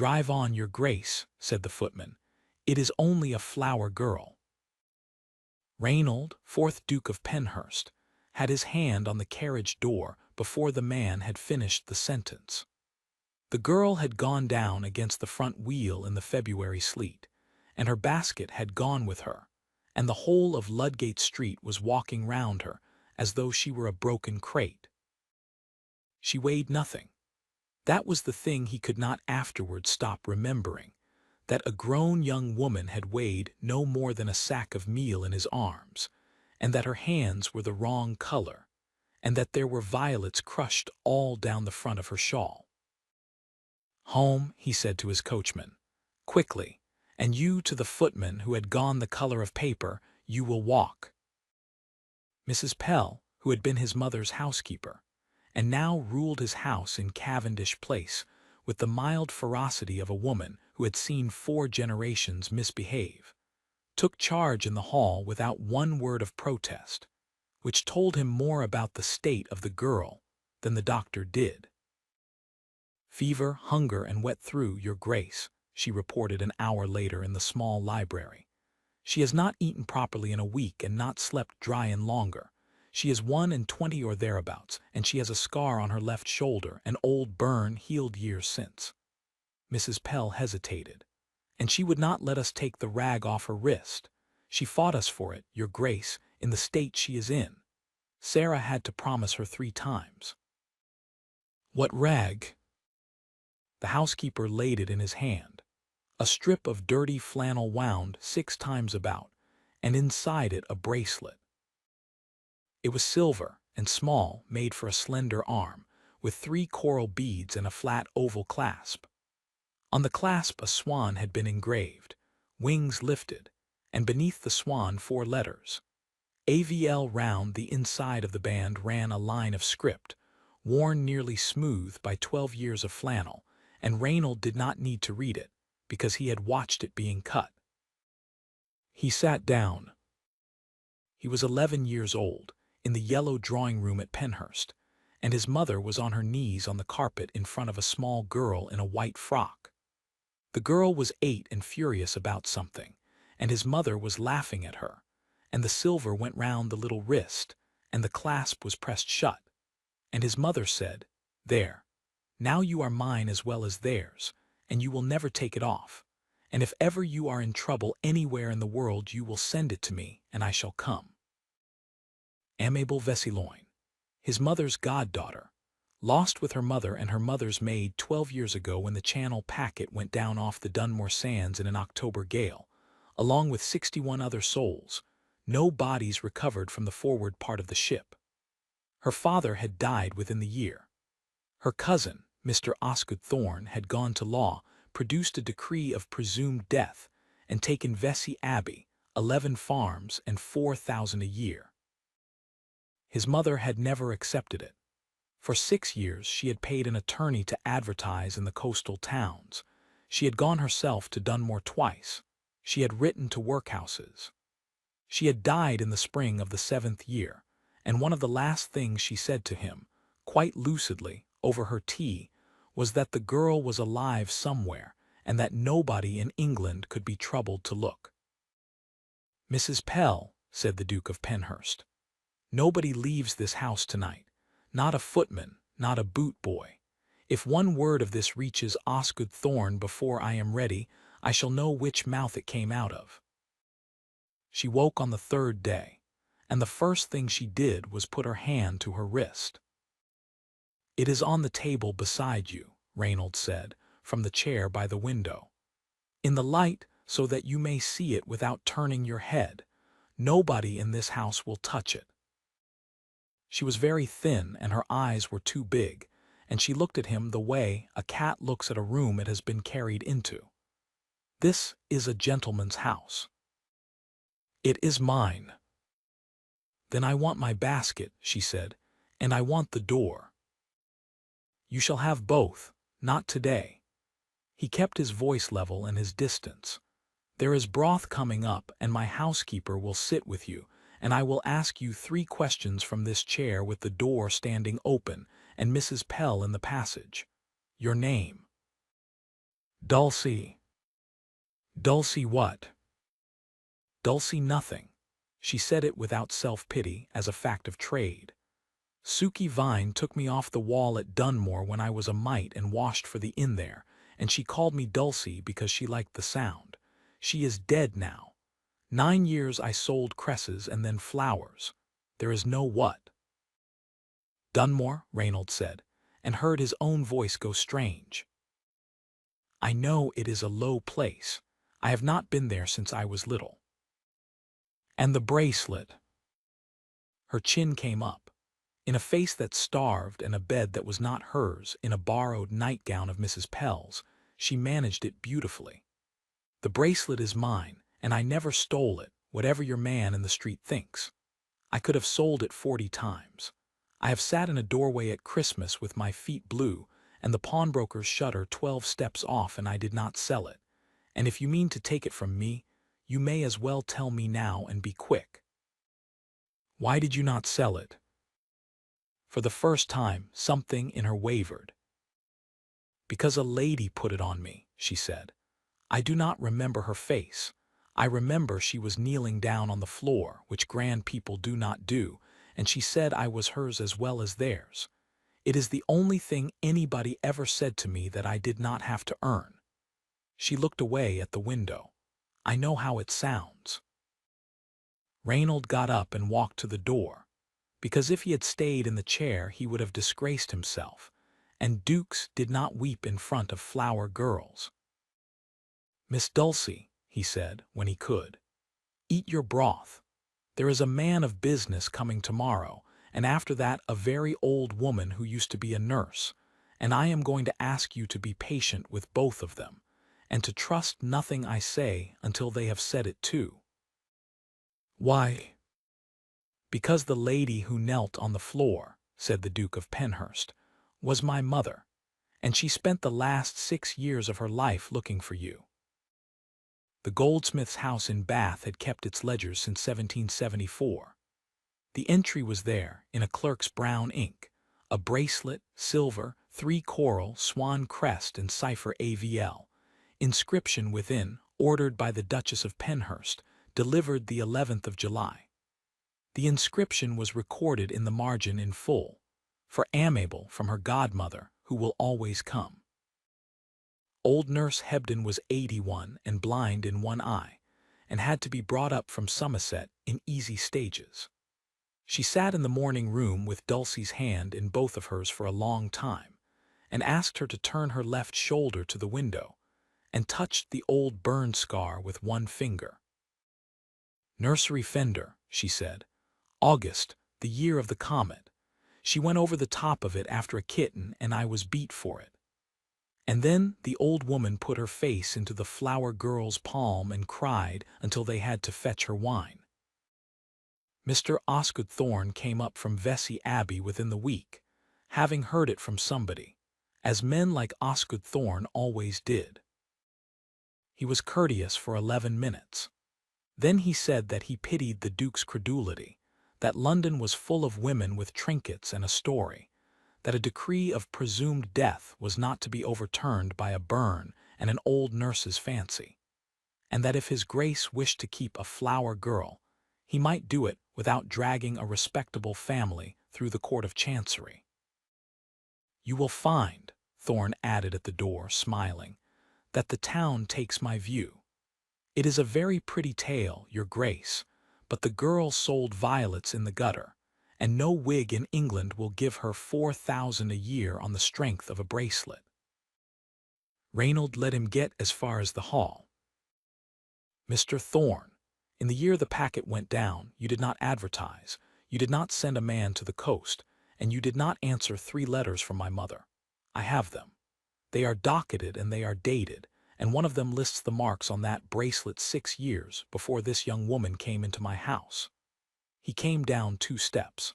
"Drive on, your grace," said the footman. "It is only a flower girl." Reynold, 4th Duke of Penhurst, had his hand on the carriage door before the man had finished the sentence. The girl had gone down against the front wheel in the February sleet, and her basket had gone with her, and the whole of Ludgate Street was walking round her as though she were a broken crate. She weighed nothing. That was the thing he could not afterward stop remembering, that a grown young woman had weighed no more than a sack of meal in his arms, and that her hands were the wrong color, and that there were violets crushed all down the front of her shawl. "Home," he said to his coachman, "quickly, and you to the footman who had gone the color of paper, you will walk." Mrs. Pell, who had been his mother's housekeeper, and now ruled his house in Cavendish Place with the mild ferocity of a woman who had seen 4 generations misbehave, took charge in the hall without one word of protest, which told him more about the state of the girl than the doctor did. "Fever, hunger, and wet through, your grace," she reported an hour later in the small library. "She has not eaten properly in a week and not slept dry in longer. She is 21 or thereabouts, and she has a scar on her left shoulder, an old burn healed years since." Mrs. Pell hesitated, "and she would not let us take the rag off her wrist. She fought us for it, your grace, in the state she is in. Sarah had to promise her 3 times." "What rag?" The housekeeper laid it in his hand. A strip of dirty flannel wound 6 times about, and inside it a bracelet. It was silver and small, made for a slender arm, with 3 coral beads and a flat oval clasp. On the clasp a swan had been engraved, wings lifted, and beneath the swan 4 letters. AVL. Round the inside of the band ran a line of script, worn nearly smooth by 12 years of flannel, and Reynold did not need to read it, because he had watched it being cut. He sat down. He was 11 years old, in the yellow drawing-room at Penhurst, and his mother was on her knees on the carpet in front of a small girl in a white frock. The girl was 8 and furious about something, and his mother was laughing at her, and the silver went round the little wrist, and the clasp was pressed shut, and his mother said, "There, now you are mine as well as theirs, and you will never take it off, and if ever you are in trouble anywhere in the world you will send it to me, and I shall come." Amable Vessilloin, his mother's goddaughter, lost with her mother and her mother's maid 12 years ago when the Channel packet went down off the Dunmore sands in an October gale, along with 61 other souls, no bodies recovered from the forward part of the ship. Her father had died within the year. Her cousin, Mr. Osgood Thorne, had gone to law, produced a decree of presumed death, and taken Vesey Abbey, 11 farms, and 4,000 a year. His mother had never accepted it. For 6 years she had paid an attorney to advertise in the coastal towns. She had gone herself to Dunmore twice. She had written to workhouses. She had died in the spring of the 7th year, and one of the last things she said to him, quite lucidly, over her tea, was that the girl was alive somewhere, and that nobody in England could be troubled to look. "Mrs. Pell," said the Duke of Penhurst, "nobody leaves this house tonight, not a footman, not a boot boy. If one word of this reaches Osgood Thorne before I am ready, I shall know which mouth it came out of." She woke on the 3rd day, and the first thing she did was put her hand to her wrist. "It is on the table beside you," Reynold said, from the chair by the window. "In the light, so that you may see it without turning your head. Nobody in this house will touch it." She was very thin, and her eyes were too big, and she looked at him the way a cat looks at a room it has been carried into. "This is a gentleman's house." "It is mine." "Then I want my basket," she said, "and I want the door." "You shall have both, not today." He kept his voice level and his distance. "There is broth coming up, and my housekeeper will sit with you, and I will ask you 3 questions from this chair with the door standing open and Mrs. Pell in the passage. Your name?" Dulcie. Dulcie what? Dulcie nothing. She said it without self-pity as a fact of trade. Suki Vine took me off the wall at Dunmore when I was a mite and washed for the inn there, and she called me Dulcie because she liked the sound. She is dead now. 9 years I sold cresses and then flowers. There is no what. Dunmore, Reynold said, and heard his own voice go strange. I know it is a low place. I have not been there since I was little. And the bracelet. Her chin came up. In a face that starved and a bed that was not hers, in a borrowed nightgown of Mrs. Pell's, she managed it beautifully. The bracelet is mine, and I never stole it, whatever your man in the street thinks. I could have sold it 40 times. I have sat in a doorway at Christmas with my feet blue, and the pawnbroker's shutter 12 steps off, and I did not sell it. And if you mean to take it from me, you may as well tell me now and be quick. Why did you not sell it? For the first time, something in her wavered. Because a lady put it on me, she said. I do not remember her face. I remember she was kneeling down on the floor, which grand people do not do, and she said I was hers as well as theirs. It is the only thing anybody ever said to me that I did not have to earn. She looked away at the window. I know how it sounds. Reynold got up and walked to the door, because if he had stayed in the chair he would have disgraced himself, and dukes did not weep in front of flower girls. Miss Dulcie, he said, when he could, eat your broth. There is a man of business coming tomorrow, and after that a very old woman who used to be a nurse, and I am going to ask you to be patient with both of them, and to trust nothing I say until they have said it too. Why? Because the lady who knelt on the floor, said the Duke of Penhurst, was my mother, and she spent the last 6 years of her life looking for you. The goldsmith's house in Bath had kept its ledgers since 1774. The entry was there, in a clerk's brown ink, a bracelet, silver, 3 coral, swan crest and cipher AVL. Inscription within, ordered by the Duchess of Penhurst, delivered the 11th of July. The inscription was recorded in the margin in full, for Amable from her godmother, who will always come. Old Nurse Hebden was 81 and blind in one eye, and had to be brought up from Somerset in easy stages. She sat in the morning room with Dulcie's hand in both of hers for a long time, and asked her to turn her left shoulder to the window, and touched the old burn scar with one finger. Nursery fender, she said. August, the year of the comet. She went over the top of it after a kitten, and I was beat for it. And then the old woman put her face into the flower girl's palm and cried until they had to fetch her wine. Mr. Osgood Thorne came up from Vesey Abbey within the week, having heard it from somebody, as men like Osgood Thorne always did. He was courteous for 11 minutes. Then he said that he pitied the Duke's credulity, that London was full of women with trinkets and a story, that a decree of presumed death was not to be overturned by a burn and an old nurse's fancy, and that if his Grace wished to keep a flower girl, he might do it without dragging a respectable family through the Court of Chancery. You will find, Thorne added at the door, smiling, that the town takes my view. It is a very pretty tale, your Grace, but the girl sold violets in the gutter, and no Whig in England will give her 4,000 a year on the strength of a bracelet. Reynold let him get as far as the hall. Mr. Thorne, in the year the packet went down, you did not advertise, you did not send a man to the coast, and you did not answer 3 letters from my mother. I have them. They are docketed and they are dated, and one of them lists the marks on that bracelet 6 years before this young woman came into my house. He came down 2 steps.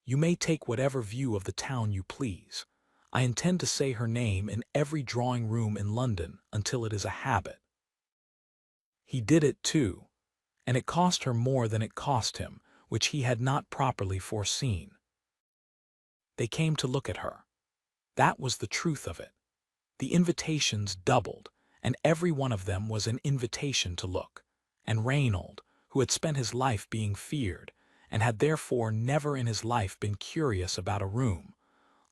You may take whatever view of the town you please. I intend to say her name in every drawing room in London until it is a habit. He did it too, and it cost her more than it cost him, which he had not properly foreseen. They came to look at her. That was the truth of it. The invitations doubled, and every one of them was an invitation to look. And Reynold, who had spent his life being feared, and had therefore never in his life been curious about a room,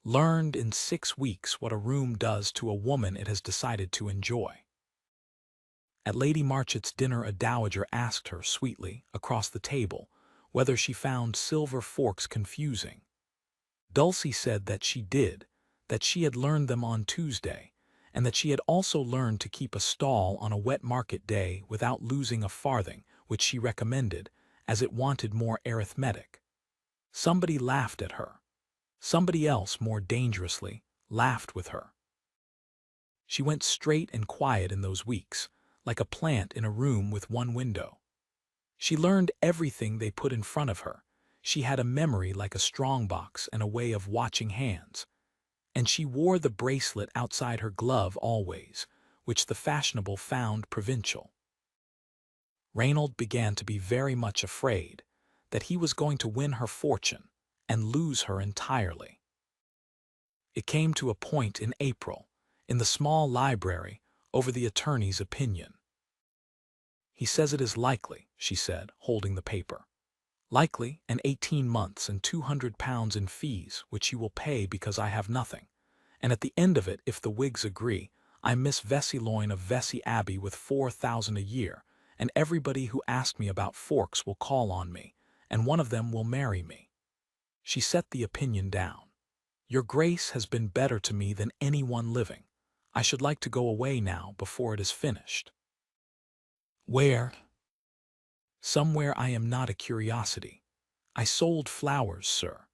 learned in 6 weeks what a room does to a woman it has decided to enjoy. At Lady Marchit's dinner a dowager asked her sweetly, across the table, whether she found silver forks confusing. Dulcie said that she did, that she had learned them on Tuesday, and that she had also learned to keep a stall on a wet market day without losing a farthing, which she recommended, as it wanted more arithmetic. Somebody laughed at her. Somebody else, more dangerously, laughed with her. She went straight and quiet in those weeks, like a plant in a room with one window. She learned everything they put in front of her. She had a memory like a strongbox and a way of watching hands. And she wore the bracelet outside her glove always, which the fashionable found provincial. Reynold began to be very much afraid that he was going to win her fortune and lose her entirely. It came to a point in April, in the small library, over the attorney's opinion. "He says it is likely," she said, holding the paper. "Likely, and 18 months and £200 in fees, which you will pay because I have nothing. And at the end of it, if the Whigs agree, I'm Miss Veseyloin of Vesey Abbey with 4,000 a year, and everybody who asked me about forks will call on me, and one of them will marry me." She set the opinion down. "Your Grace has been better to me than any one living. I should like to go away now before it is finished." "Where?" "Somewhere I am not a curiosity. I sold flowers, sir.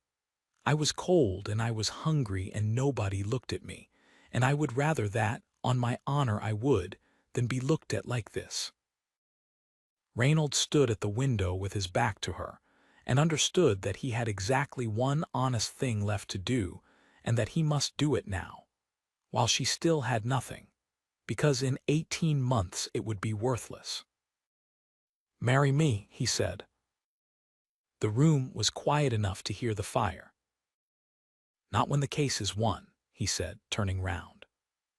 I was cold and I was hungry and nobody looked at me, and I would rather that, on my honor I would, than be looked at like this." Reynold stood at the window with his back to her, and understood that he had exactly one honest thing left to do, and that he must do it now, while she still had nothing, because in 18 months it would be worthless. "Marry me," he said. The room was quiet enough to hear the fire. "Not when the case is won," he said, turning round.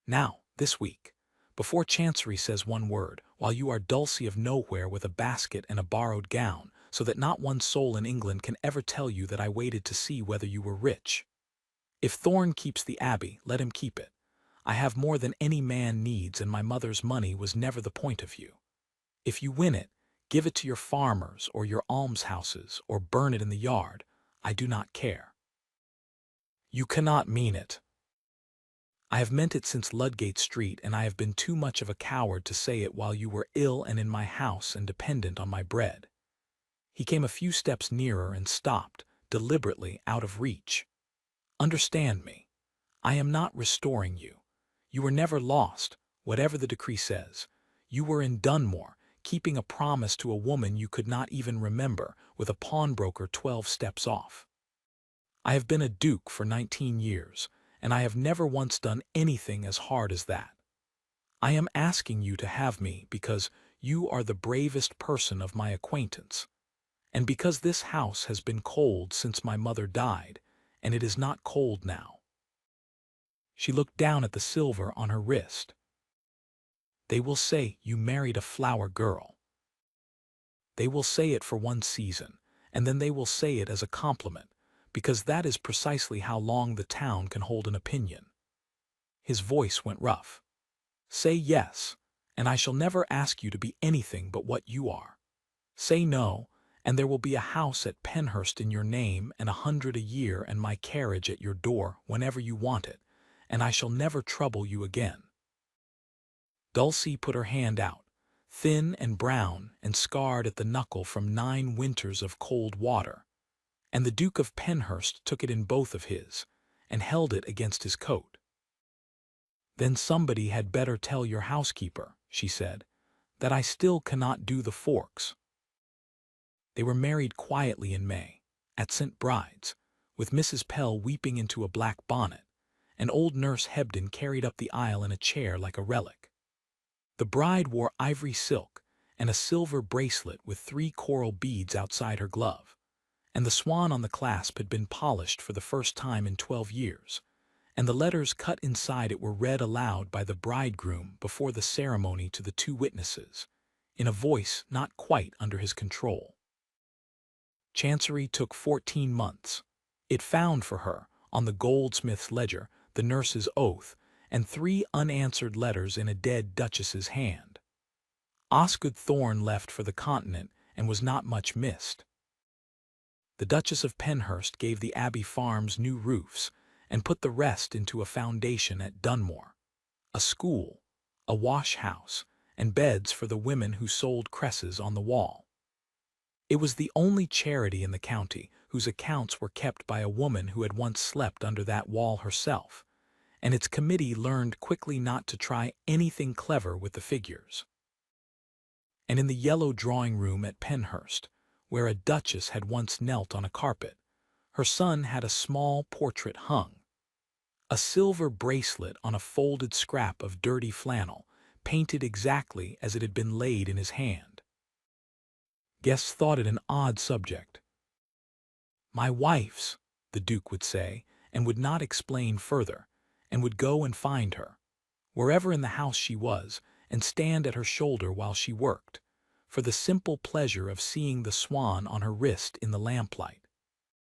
"Now, this week, before Chancery says one word, while you are Dulcie of nowhere with a basket and a borrowed gown, so that not one soul in England can ever tell you that I waited to see whether you were rich. If Thorne keeps the Abbey, let him keep it. I have more than any man needs, and my mother's money was never the point of view. If you win it, give it to your farmers or your almshouses, or burn it in the yard. I do not care." "You cannot mean it." "I have meant it since Ludgate Street, and I have been too much of a coward to say it while you were ill and in my house and dependent on my bread." He came a few steps nearer and stopped, deliberately out of reach. "Understand me. I am not restoring you. You were never lost, whatever the decree says. You were in Dunmore, keeping a promise to a woman you could not even remember, with a pawnbroker 12 steps off. I have been a duke for 19 years, and I have never once done anything as hard as that. I am asking you to have me because you are the bravest person of my acquaintance, and because this house has been cold since my mother died, and it is not cold now." She looked down at the silver on her wrist. "They will say you married a flower girl. They will say it for one season, and then they will say it as a compliment, because that is precisely how long the town can hold an opinion." His voice went rough. "Say yes, and I shall never ask you to be anything but what you are. Say no, and there will be a house at Penhurst in your name and 100 a year and my carriage at your door whenever you want it, and I shall never trouble you again." Dulcie put her hand out, thin and brown and scarred at the knuckle from 9 winters of cold water, and the Duke of Penhurst took it in both of his and held it against his coat. "Then somebody had better tell your housekeeper," she said, "that I still cannot do the forks." They were married quietly in May, at St. Bride's, with Mrs. Pell weeping into a black bonnet, and old Nurse Hebden carried up the aisle in a chair like a relic. The bride wore ivory silk and a silver bracelet with 3 coral beads outside her glove, and the swan on the clasp had been polished for the first time in 12 years, and the letters cut inside it were read aloud by the bridegroom before the ceremony to the two witnesses, in a voice not quite under his control. Chancery took 14 months. It found for her, on the goldsmith's ledger, the nurse's oath, and 3 unanswered letters in a dead duchess's hand. Osgood Thorne left for the continent and was not much missed. The Duchess of Penhurst gave the Abbey farms new roofs and put the rest into a foundation at Dunmore, a school, a wash-house, and beds for the women who sold cresses on the wall. It was the only charity in the county whose accounts were kept by a woman who had once slept under that wall herself, and its committee learned quickly not to try anything clever with the figures. And in the yellow drawing-room at Penhurst, where a duchess had once knelt on a carpet, her son had a small portrait hung. A silver bracelet on a folded scrap of dirty flannel, painted exactly as it had been laid in his hand. Guests thought it an odd subject. "My wife's," the Duke would say, and would not explain further, and would go and find her, wherever in the house she was, and stand at her shoulder while she worked, for the simple pleasure of seeing the swan on her wrist in the lamplight.